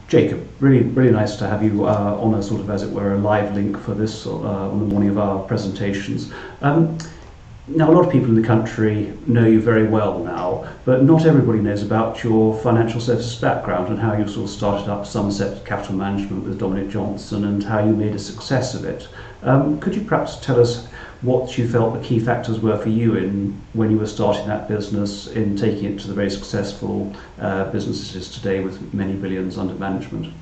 Jacob, really nice to have you on a sort of, as it were, a live link for this on the morning of our presentations. Now, a lot of people in the country know you very well now, but not everybody knows about your financial services background and how you sort of started up Somerset Capital Management with Dominic Johnson and how you made a success of it. Could you perhaps tell us what you felt the key factors were for you in when you were starting that business, in taking it to the very successful business it is today with many billions under management?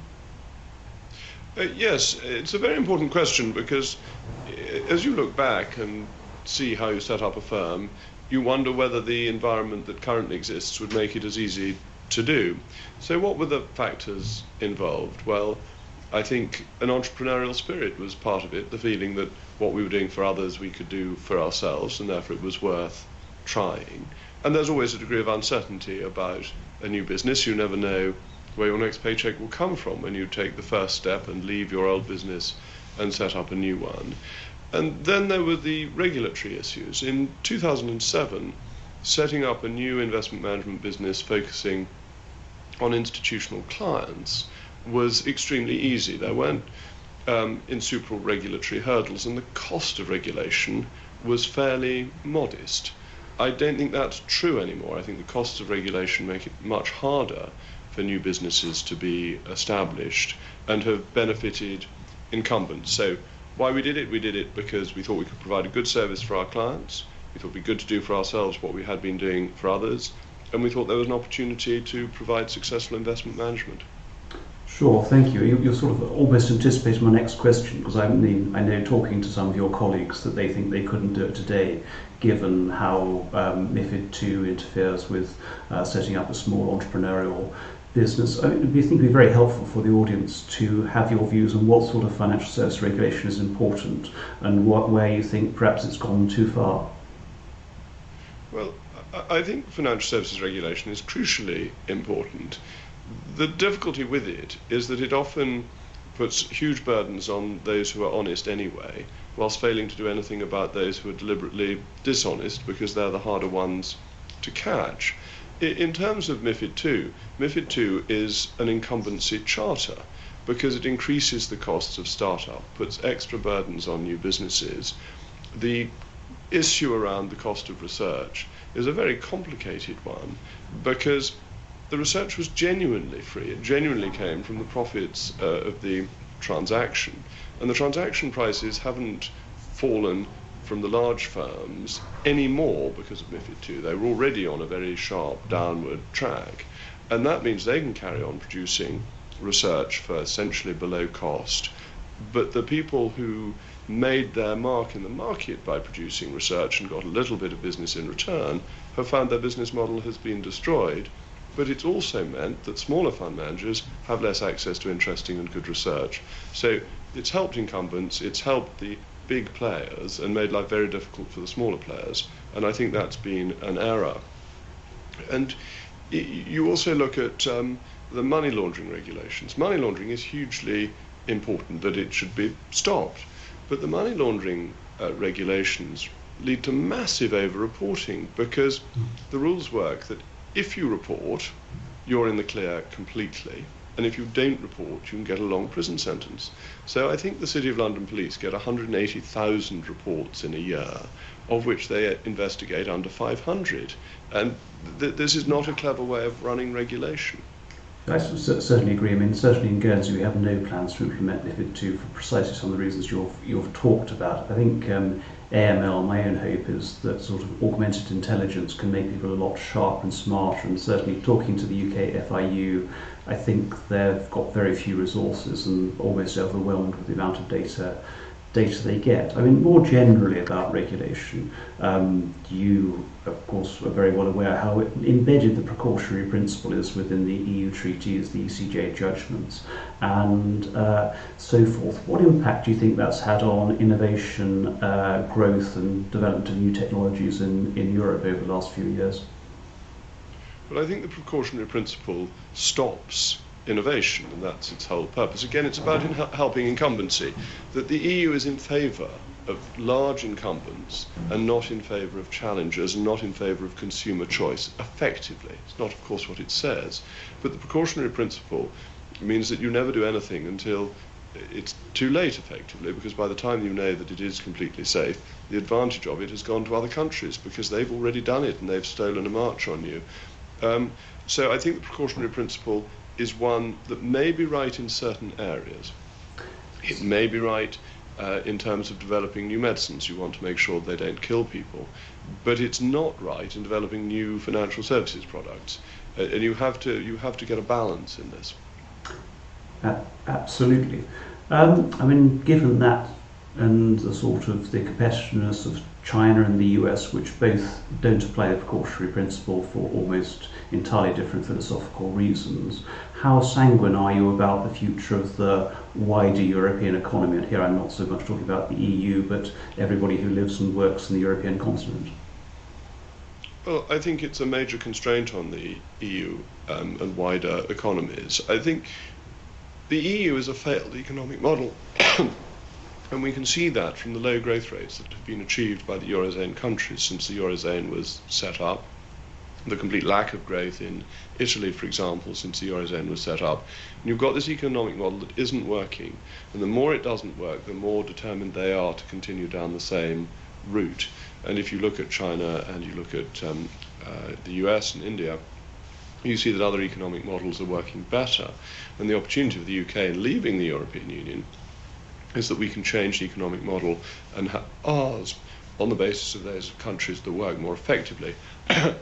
Yes, it's a very important question because as you look back and see how you set up a firm, you wonder whether the environment that currently exists would make it as easy to do. So what were the factors involved? Well, I think an entrepreneurial spirit was part of it, the feeling that what we were doing for others we could do for ourselves, and therefore it was worth trying. And there's always a degree of uncertainty about a new business. You never know where your next paycheck will come from when you take the first step and leave your old business and set up a new one. And then there were the regulatory issues. In 2007, setting up a new investment management business focusing on institutional clients was extremely easy. There weren't insuperable regulatory hurdles, and the cost of regulation was fairly modest. I don't think that's true anymore. I think the costs of regulation make it much harder for new businesses to be established and have benefited incumbents. So why we did it because we thought we could provide a good service for our clients, we thought it would be good to do for ourselves what we had been doing for others, and we thought there was an opportunity to provide successful investment management. Sure, thank you. You're sort of almost anticipating my next question, because I know talking to some of your colleagues that they think they couldn't do it today, given how MiFID II interferes with setting up a small entrepreneurial business. I think it'd be very helpful for the audience to have your views on what sort of financial service regulation is important and where you think perhaps it's gone too far. Well, I think financial services regulation is crucially important. The difficulty with it is that it often puts huge burdens on those who are honest anyway, whilst failing to do anything about those who are deliberately dishonest, because they're the harder ones to catch. In terms of MiFID II is an incumbency charter because it increases the costs of startup, puts extra burdens on new businesses. The issue around the cost of research is a very complicated one because the research was genuinely free. It genuinely came from the profits of the transaction. And the transaction prices haven't fallen from the large firms anymore because of MiFID II. They were already on a very sharp downward track. And that means they can carry on producing research for essentially below cost. But the people who made their mark in the market by producing research and got a little bit of business in return have found their business model has been destroyed. But it's also meant that smaller fund managers have less access to interesting and good research. So it's helped incumbents, it's helped the big players and made life very difficult for the smaller players. And I think that's been an error. And you also look at the money laundering regulations. Money laundering is hugely important, that it should be stopped. But the money laundering regulations lead to massive over-reporting because the rules work that if you report, you're in the clear completely. And if you don't report, you can get a long prison sentence. So I think the City of London Police get 180,000 reports in a year, of which they investigate under 500. And this is not a clever way of running regulation. I certainly agree. I mean, certainly in Guernsey we have no plans to implement MiFID II for precisely some of the reasons you've talked about. I think AML, my own hope is that sort of augmented intelligence can make people a lot sharper and smarter, and certainly talking to the UK FIU, I think they've got very few resources and almost overwhelmed with the amount of data they get. I mean, more generally about regulation, you of course are very well aware how embedded the precautionary principle is within the EU treaties, the ECJ judgments, and so forth. What impact do you think that's had on innovation, growth and development of new technologies in Europe over the last few years? Well, I think the precautionary principle stops innovation, and that's its whole purpose. Again, it's about helping incumbency, that the EU is in favour of large incumbents and not in favour of challengers and not in favour of consumer choice, effectively. It's not, of course, what it says, but the precautionary principle means that you never do anything until it's too late, effectively, because by the time you know that it is completely safe, the advantage of it has gone to other countries because they've already done it and they've stolen a march on you. So I think the precautionary principle is one that may be right in certain areas. It may be right in terms of developing new medicines. You want to make sure they don't kill people. But it's not right in developing new financial services products. And you have to get a balance in this. Absolutely. Given that and the sort of the competitiveness of China and the US, which both don't apply the precautionary principle for almost entirely different philosophical reasons, how sanguine are you about the future of the wider European economy? And here I'm not so much talking about the EU, but everybody who lives and works in the European continent. Well, I think it's a major constraint on the EU and wider economies. I think the EU is a failed economic model, and we can see that from the low growth rates that have been achieved by the Eurozone countries since the Eurozone was set up, the complete lack of growth in Italy, for example, since the Eurozone was set up. And you've got this economic model that isn't working, and the more it doesn't work, the more determined they are to continue down the same route. And if you look at China and you look at the US and India, you see that other economic models are working better. And the opportunity of the UK in leaving the European Union is that we can change the economic model and have ours on the basis of those countries that work more effectively,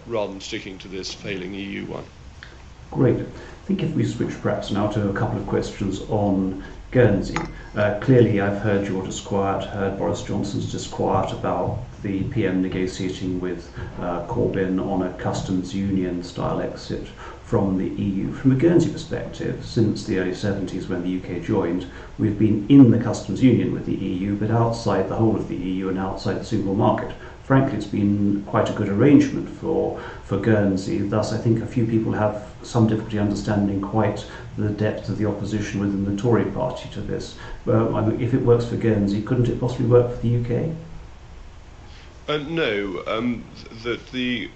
rather than sticking to this failing EU one. Great. I think if we switch perhaps now to a couple of questions on Guernsey. Clearly I've heard your disquiet, heard Boris Johnson's disquiet about the PM negotiating with Corbyn on a customs union style exit from the EU. From a Guernsey perspective, since the early 70s when the UK joined, we've been in the customs union with the EU, but outside the whole of the EU and outside the single market. Frankly, it's been quite a good arrangement for Guernsey. Thus, I think a few people have some difficulty understanding quite the depth of the opposition within the Tory party to this. If it works for Guernsey, couldn't it possibly work for the UK? No, that the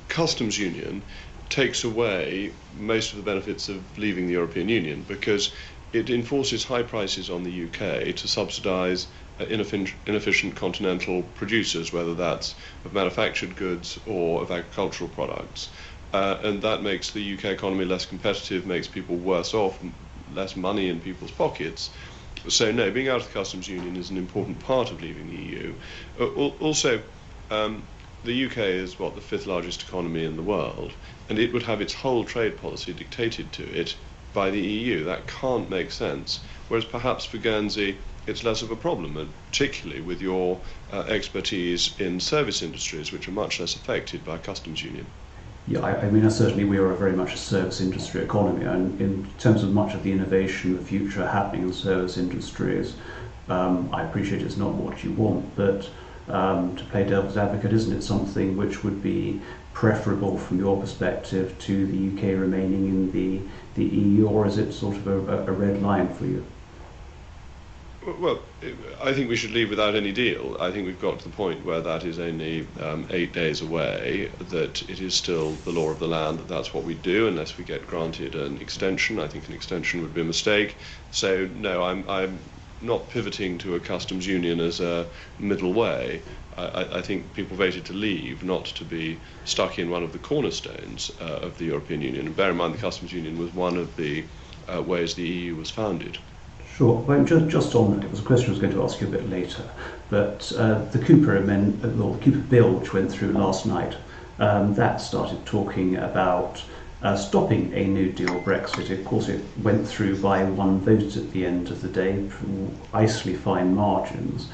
customs union takes away most of the benefits of leaving the European Union, because it enforces high prices on the UK to subsidise inefficient continental producers, whether that's of manufactured goods or of agricultural products. And that makes the UK economy less competitive, makes people worse off, less money in people's pockets. So no, being out of the customs union is an important part of leaving the EU. Also, the UK is the fifth largest economy in the world, and it would have its whole trade policy dictated to it by the EU. That can't make sense. Whereas perhaps for Guernsey, it's less of a problem, and particularly with your expertise in service industries, which are much less affected by customs union. Yeah, certainly we are very much a service industry economy, and in terms of much of the innovation of the future happening in service industries, I appreciate it's not what you want, but to play devil's advocate, isn't it something which would be preferable from your perspective to the UK remaining in the EU, or is it sort of a red line for you? Well, I think we should leave without any deal. I think we've got to the point where that is only 8 days away, that it is still the law of the land that that's what we do unless we get granted an extension. I think an extension would be a mistake. So no, I'm not pivoting to a customs union as a middle way. I think people voted to leave, not to be stuck in one of the cornerstones of the European Union. And bear in mind the customs union was one of the ways the EU was founded. Sure. Well, just on that, it was a question I was going to ask you a bit later, but the Cooper bill, which went through last night, that started talking about stopping a no deal Brexit. Of course, it went through by one vote at the end of the day, icily fine margins.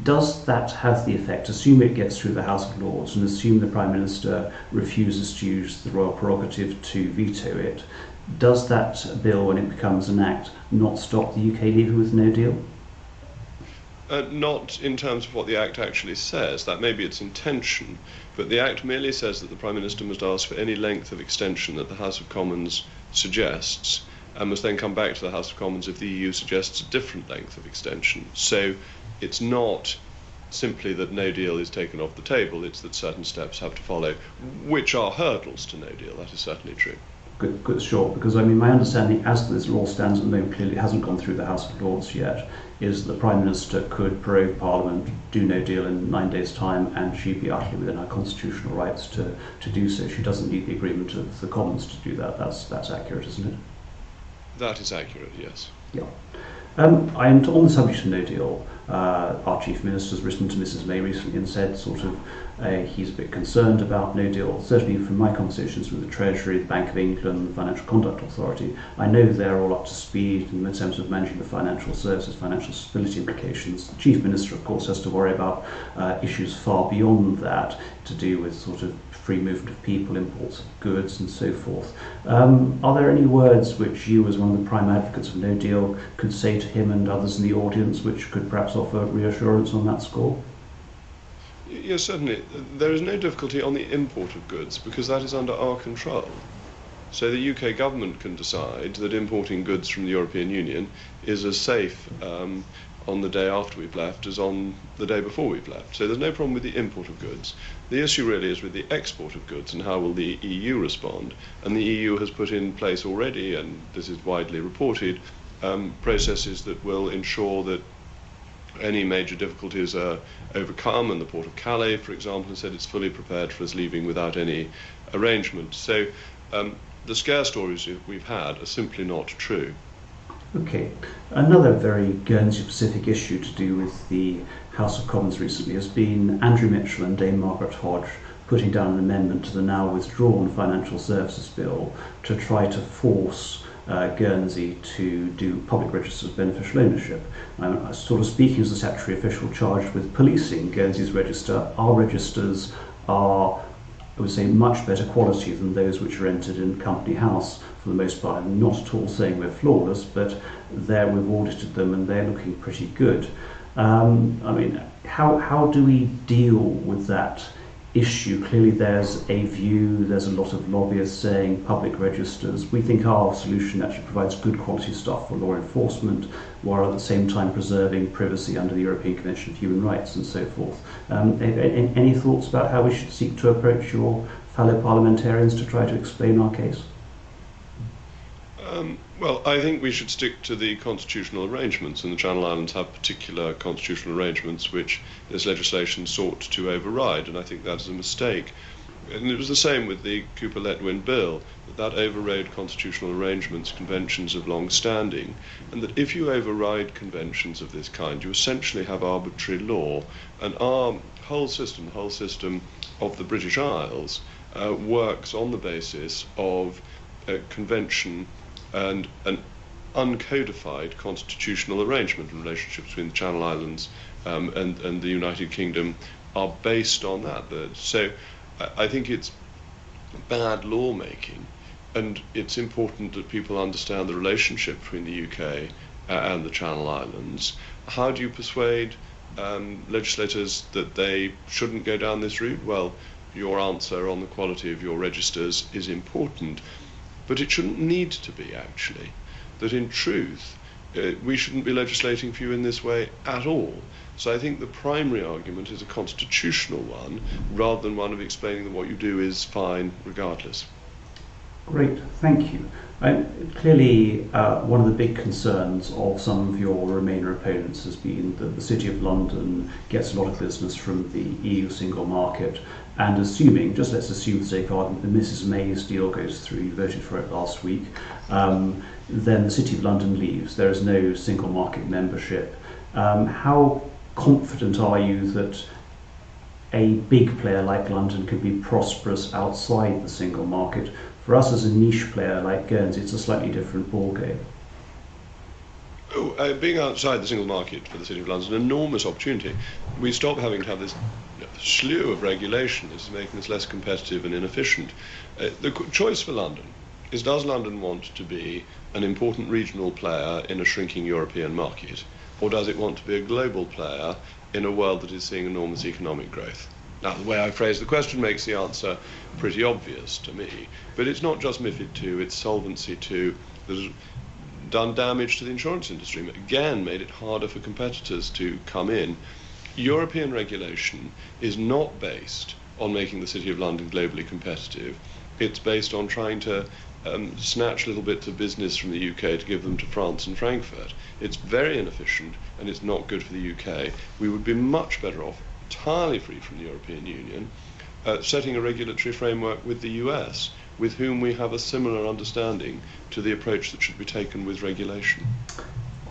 Does that have the effect, assume it gets through the House of Lords and assume the Prime Minister refuses to use the royal prerogative to veto it, does that bill, when it becomes an act, not stop the UK leaving with no deal? Not in terms of what the Act actually says. That may be its intention, but the Act merely says that the Prime Minister must ask for any length of extension that the House of Commons suggests, and must then come back to the House of Commons if the EU suggests a different length of extension. So it's not simply that no deal is taken off the table, it's that certain steps have to follow, which are hurdles to no deal. That is certainly true. good short, because I mean my understanding as this law stands at the moment, clearly it hasn't gone through the House of Lords yet, is that the Prime Minister could prorogue Parliament, do no deal in 9 days' time, and she'd be utterly within her constitutional rights to do so. She doesn't need the agreement of the Commons to do that. That's accurate, isn't it? That is accurate, yes. Yeah. And on the subject of no deal, our Chief Minister has written to Mrs May recently and said he's a bit concerned about no deal. Certainly from my conversations with the Treasury, the Bank of England, the Financial Conduct Authority, I know they're all up to speed in terms of managing the financial services, financial stability implications. The Chief Minister, of course, has to worry about issues far beyond that, to do with free movement of people, imports of goods and so forth. Are there any words which you, as one of the prime advocates of no deal, could say to him and others in the audience which could perhaps offer reassurance on that score? Yes, certainly. There is no difficulty on the import of goods because that is under our control. So the UK government can decide that importing goods from the European Union is as safe on the day after we've left as on the day before we've left. So there's no problem with the import of goods. The issue really is with the export of goods and how will the EU respond. And the EU has put in place already, and this is widely reported, processes that will ensure that any major difficulties are overcome, and the Port of Calais, for example, has said it's fully prepared for us leaving without any arrangement. So the scare stories we've had are simply not true. Okay. Another very Guernsey-specific issue to do with the House of Commons recently has been Andrew Mitchell and Dame Margaret Hodge putting down an amendment to the now withdrawn Financial Services Bill to try to force Guernsey to do public registers of beneficial ownership. I'm speaking as a statutory official charged with policing Guernsey's register. Our registers are, I would say, much better quality than those which are entered in Company House for the most part. I'm not at all saying we're flawless, but we've audited them and they're looking pretty good. How do we deal with that issue? Clearly there's a view, there's a lot of lobbyists saying public registers. We think our solution actually provides good quality stuff for law enforcement, while at the same time preserving privacy under the European Convention of Human Rights and so forth. Any thoughts about how we should seek to approach your fellow parliamentarians to try to explain our case? Well, I think we should stick to the constitutional arrangements, and the Channel Islands have particular constitutional arrangements which this legislation sought to override, and I think that is a mistake. And it was the same with the Cooper-Letwin bill, that overrode constitutional arrangements, conventions of long standing, and that if you override conventions of this kind, you essentially have arbitrary law. And our whole system of the British Isles, works on the basis of a convention and an uncodified constitutional arrangement, and relationships between the Channel Islands and the United Kingdom are based on that. So I think it's bad lawmaking, and it's important that people understand the relationship between the UK and the Channel Islands. How do you persuade legislators that they shouldn't go down this route? Well, your answer on the quality of your registers is important, but it shouldn't need to be, actually. That in truth, we shouldn't be legislating for you in this way at all. So I think the primary argument is a constitutional one, rather than one of explaining that what you do is fine regardless. Great, thank you. Clearly, one of the big concerns of some of your Remainer opponents has been that the City of London gets a lot of business from the EU single market, and let's assume for the sake of argument, that Mrs May's deal goes through, you voted for it last week, then the City of London leaves, there is no single market membership. How confident are you that a big player like London could be prosperous outside the single market? For us as a niche player like Guernsey, it's a slightly different ballgame. Being outside the single market for the City of London is an enormous opportunity. We stop having to have this slew of regulation. This is making us less competitive and inefficient. The choice for London is, does London want to be an important regional player in a shrinking European market, or does it want to be a global player in a world that is seeing enormous economic growth? Now, the way I phrase the question makes the answer pretty obvious to me, but it's not just MiFID II, it's Solvency II that has done damage to the insurance industry, again made it harder for competitors to come in. European regulation is not based on making the City of London globally competitive. It's based on trying to snatch little bits of business from the UK to give them to France and Frankfurt. It's very inefficient and it's not good for the UK. We would be much better off, entirely free from the European Union, setting a regulatory framework with the US, with whom we have a similar understanding to the approach that should be taken with regulation.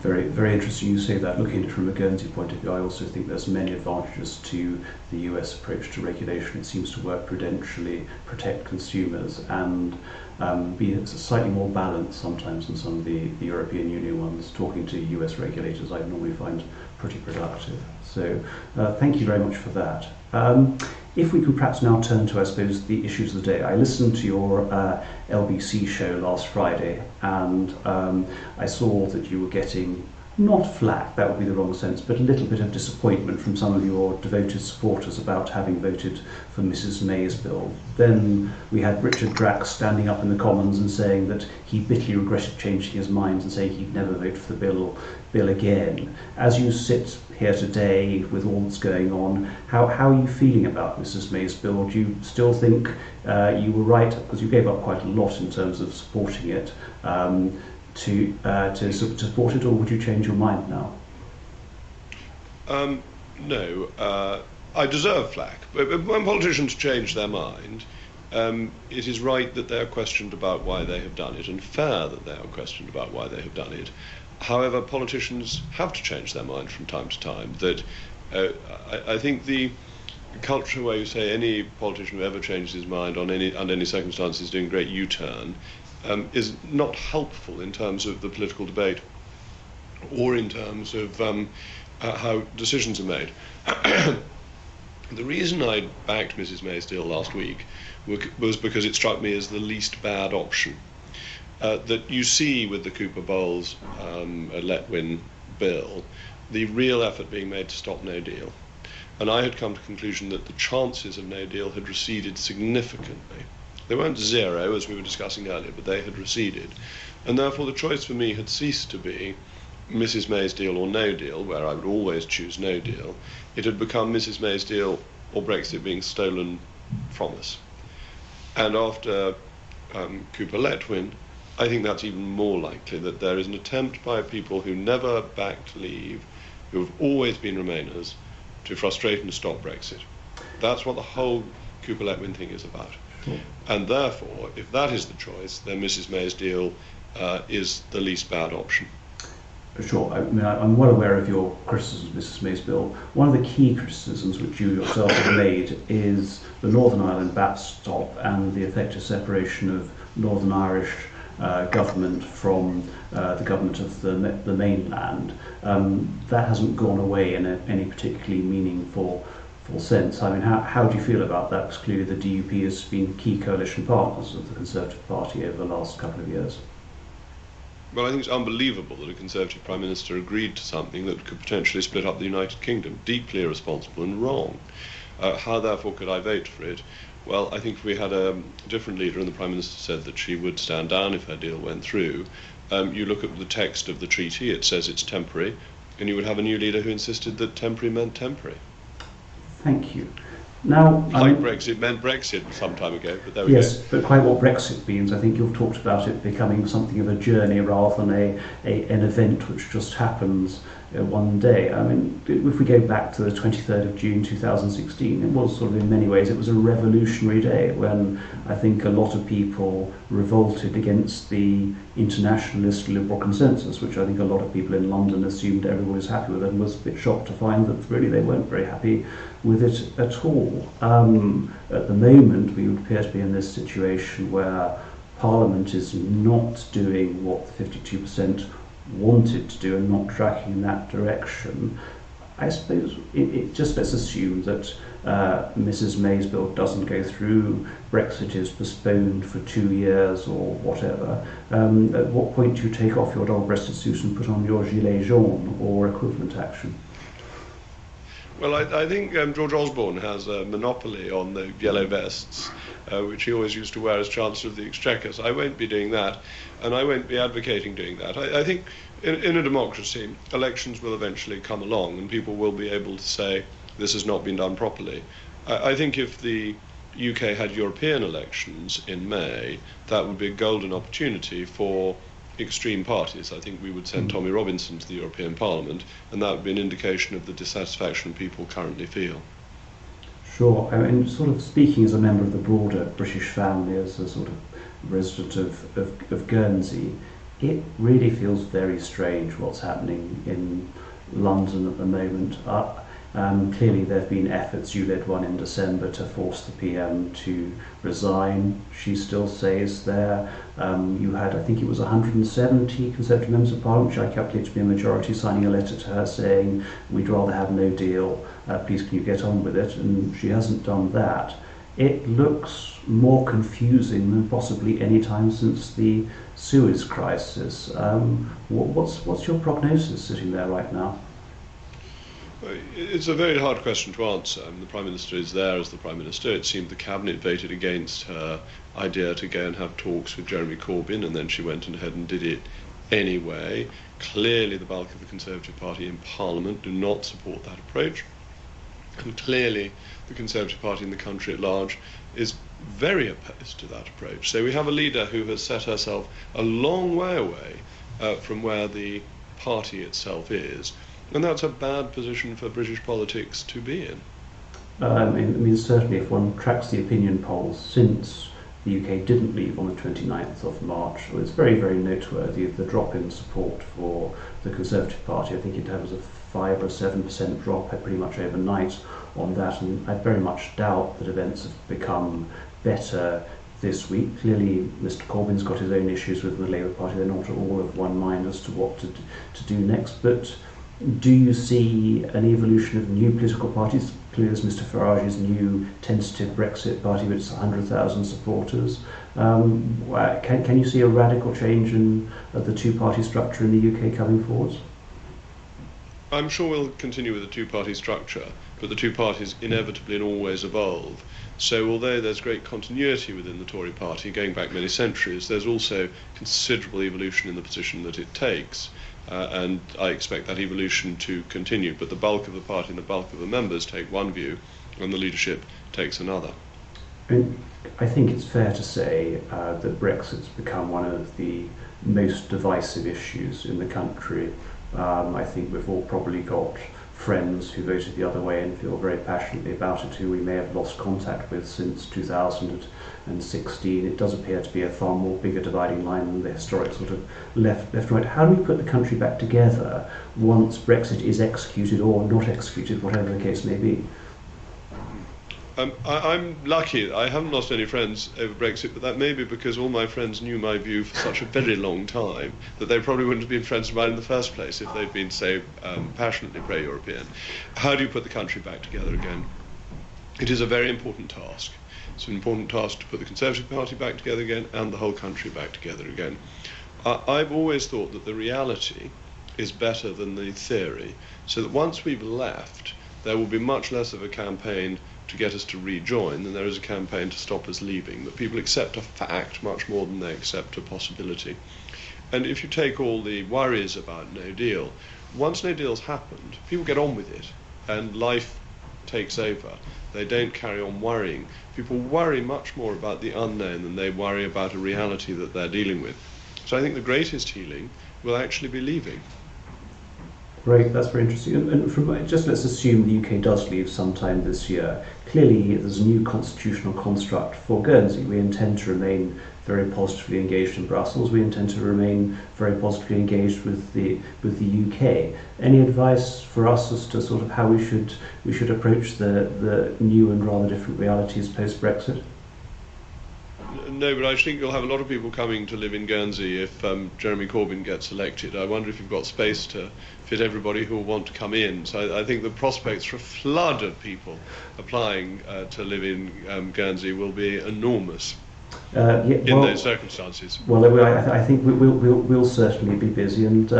Very, very interesting you say that. Looking at it from a Guernsey point of view, I also think there's many advantages to the US approach to regulation. It seems to work prudentially, protect consumers, and be slightly more balanced sometimes than some of the European Union ones. Talking to US regulators, I normally find pretty productive. So thank you very much for that. If we could perhaps now turn to, I suppose, the issues of the day. I listened to your LBC show last Friday, and I saw that you were getting, not flack, that would be the wrong sense, but a little bit of disappointment from some of your devoted supporters about having voted for Mrs May's bill. Then we had Richard Drax standing up in the Commons and saying that he bitterly regretted changing his mind and saying he'd never vote for the bill again. As you sit here today with all that's going on, how are you feeling about Mrs May's bill? Do you still think you were right, because you gave up quite a lot in terms of supporting it, to support it, or would you change your mind now? No, I deserve flack, but when politicians change their mind, it is right that they are questioned about why they have done it, and fair that they are questioned about why they have done it. However, politicians have to change their mind from time to time. That I think the culture where you say any politician who ever changes his mind under any circumstances is doing a great U-turn is not helpful in terms of the political debate or in terms of how decisions are made. The reason I backed Mrs May's deal last week was because it struck me as the least bad option. That you see with the Cooper-Bowles Letwin bill, the real effort being made to stop no deal. And I had come to the conclusion that the chances of no deal had receded significantly. They weren't zero, as we were discussing earlier, but they had receded. And therefore the choice for me had ceased to be Mrs May's deal or no deal, where I would always choose no deal. It had become Mrs May's deal or Brexit being stolen from us. And after Cooper-Letwin, I think that's even more likely, that there is an attempt by people who never backed leave, who have always been Remainers, to frustrate and stop Brexit. That's what the whole Cooper-Letwin thing is about. Sure. And therefore, if that is the choice, then Mrs May's deal is the least bad option. Sure. I mean, I'm well aware of your criticism of Mrs May's bill. One of the key criticisms which you yourself have made is the Northern Ireland backstop and the effective separation of Northern Irish government from the government of the mainland. That hasn't gone away in any particularly meaningful sense. I mean, how do you feel about that? Because clearly the DUP has been key coalition partners of the Conservative Party over the last couple of years. Well, I think it's unbelievable that a Conservative Prime Minister agreed to something that could potentially split up the United Kingdom. Deeply irresponsible and wrong. How, therefore, could I vote for it? Well, I think if we had a different leader and the Prime Minister said that she would stand down if her deal went through, you look at the text of the treaty, it says it's temporary, and you would have a new leader who insisted that temporary meant temporary. Thank you. Now, Brexit meant Brexit some time ago, but there we go. Yes, but quite what Brexit means, I think you've talked about it becoming something of a journey rather than an event which just happens one day. I mean, if we go back to the 23rd of June 2016, it was sort of, in many ways, it was a revolutionary day when I think a lot of people revolted against the internationalist liberal consensus, which I think a lot of people in London assumed everyone was happy with, and was a bit shocked to find that really they weren't very happy with it at all. At the moment, we would appear to be in this situation where Parliament is not doing what the 52% wanted to do and not tracking in that direction. I suppose just let's assume that Mrs May's bill doesn't go through, Brexit is postponed for 2 years or whatever. At what point do you take off your double-breasted suit and put on your gilet jaune or equivalent action? Well, I think George Osborne has a monopoly on the yellow vests, which he always used to wear as Chancellor of the Exchequer, so I won't be doing that, and I won't be advocating doing that. I think in a democracy, elections will eventually come along, and people will be able to say this has not been done properly. I think if the UK had European elections in May, that would be a golden opportunity for extreme parties. I think we would send Tommy Robinson to the European Parliament, and that would be an indication of the dissatisfaction people currently feel. Sure. And sort of speaking as a member of the broader British family, as a sort of resident of Guernsey, it really feels very strange what's happening in London at the moment. Clearly there have been efforts, you led one in December, to force the PM to resign. She still stays there. You had, I think it was 170 Conservative members of Parliament, which I calculate to be a majority, signing a letter to her saying, we'd rather have no deal, please can you get on with it? And she hasn't done that. It looks more confusing than possibly any time since the Suez crisis. What's your prognosis sitting there right now? It's a very hard question to answer. The Prime Minister is there as the Prime Minister. It seemed the Cabinet voted against her idea to go and have talks with Jeremy Corbyn, and then she went ahead and did it anyway. Clearly the bulk of the Conservative Party in Parliament do not support that approach. And clearly the Conservative Party in the country at large is very opposed to that approach. So we have a leader who has set herself a long way away from where the party itself is. And that's a bad position for British politics to be in. I mean, certainly if one tracks the opinion polls since the UK didn't leave on the 29th of March, well, it's very, very noteworthy the drop in support for the Conservative Party. I think it was a 5 or 7% drop pretty much overnight on that, and I very much doubt that events have become better this week. Clearly, Mr Corbyn's got his own issues with the Labour Party. They're not all of one mind as to what to do next, but do you see an evolution of new political parties? Clearly, there's Mr Farage's new tentative Brexit party, which is 100,000 supporters. Can you see a radical change in the two-party structure in the UK coming forwards? I'm sure we'll continue with the two-party structure, but the two parties inevitably and always evolve. So although there's great continuity within the Tory party going back many centuries, there's also considerable evolution in the position that it takes. And I expect that evolution to continue. But the bulk of the party and the bulk of the members take one view, and the leadership takes another. I think it's fair to say that Brexit's become one of the most divisive issues in the country. I think we've all probably got friends who voted the other way and feel very passionately about it, who we may have lost contact with since 2016. It does appear to be a far more bigger dividing line than the historic sort of left-right. How do we put the country back together once Brexit is executed or not executed, whatever the case may be? I'm lucky. I haven't lost any friends over Brexit, but that may be because all my friends knew my view for such a very long time that they probably wouldn't have been friends of mine in the first place if they'd been so passionately pro-European. How do you put the country back together again? It is a very important task. It's an important task to put the Conservative Party back together again and the whole country back together again. I've always thought that the reality is better than the theory, so that once we've left, there will be much less of a campaign to get us to rejoin than there is a campaign to stop us leaving, that people accept a fact much more than they accept a possibility. And if you take all the worries about no deal, once no deal's happened, people get on with it and life takes over. They don't carry on worrying. People worry much more about the unknown than they worry about a reality that they're dealing with. So I think the greatest healing will actually be leaving. Great, that's very interesting. And just let's assume the UK does leave sometime this year. Clearly, there's a new constitutional construct for Guernsey. We intend to remain very positively engaged in Brussels. We intend to remain very positively engaged with the UK. Any advice for us as to sort of how we should approach the new and rather different realities post-Brexit? No, but I think you'll have a lot of people coming to live in Guernsey if Jeremy Corbyn gets elected. I wonder if you've got space to fit everybody who will want to come in. So I think the prospects for a flood of people applying to live in Guernsey will be enormous in those circumstances. Well, I think we'll certainly be busy, and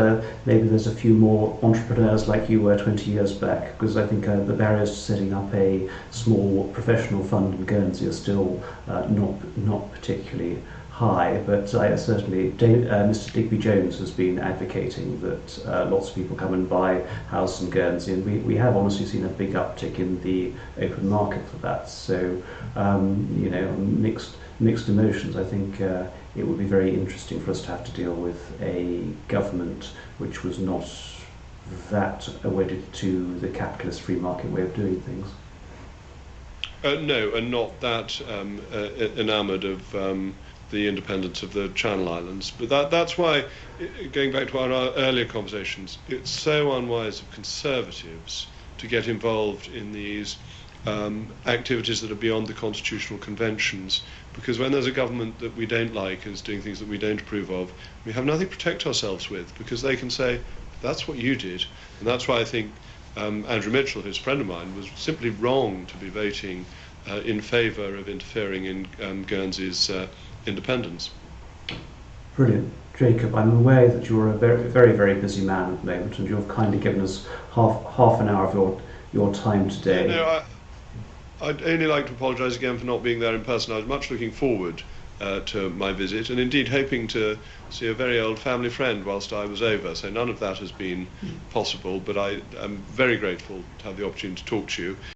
maybe there's a few more entrepreneurs like you were 20 years back, because I think the barriers to setting up a small professional fund in Guernsey are still not particularly high. high, but certainly Mr. Digby Jones has been advocating that lots of people come and buy houses in Guernsey, and we have honestly seen a big uptick in the open market for that. So, mixed emotions. I think it would be very interesting for us to have to deal with a government which was not that wedded to the capitalist free market way of doing things. No, and not that enamoured of the independence of the Channel Islands. But that's why, going back to our earlier conversations, it's so unwise of Conservatives to get involved in these activities that are beyond the constitutional conventions, because when there's a government that we don't like and is doing things that we don't approve of, we have nothing to protect ourselves with, because they can say, that's what you did. And that's why I think Andrew Mitchell, who's a friend of mine, was simply wrong to be voting in favour of interfering in Guernsey's independence. Brilliant. Jacob, I'm aware that you're a very, very, very busy man at the moment, and you've kindly given us half an hour of your time today. I'd only like to apologise again for not being there in person. I was much looking forward to my visit, and indeed hoping to see a very old family friend whilst I was over. So none of that has been possible, but I am very grateful to have the opportunity to talk to you.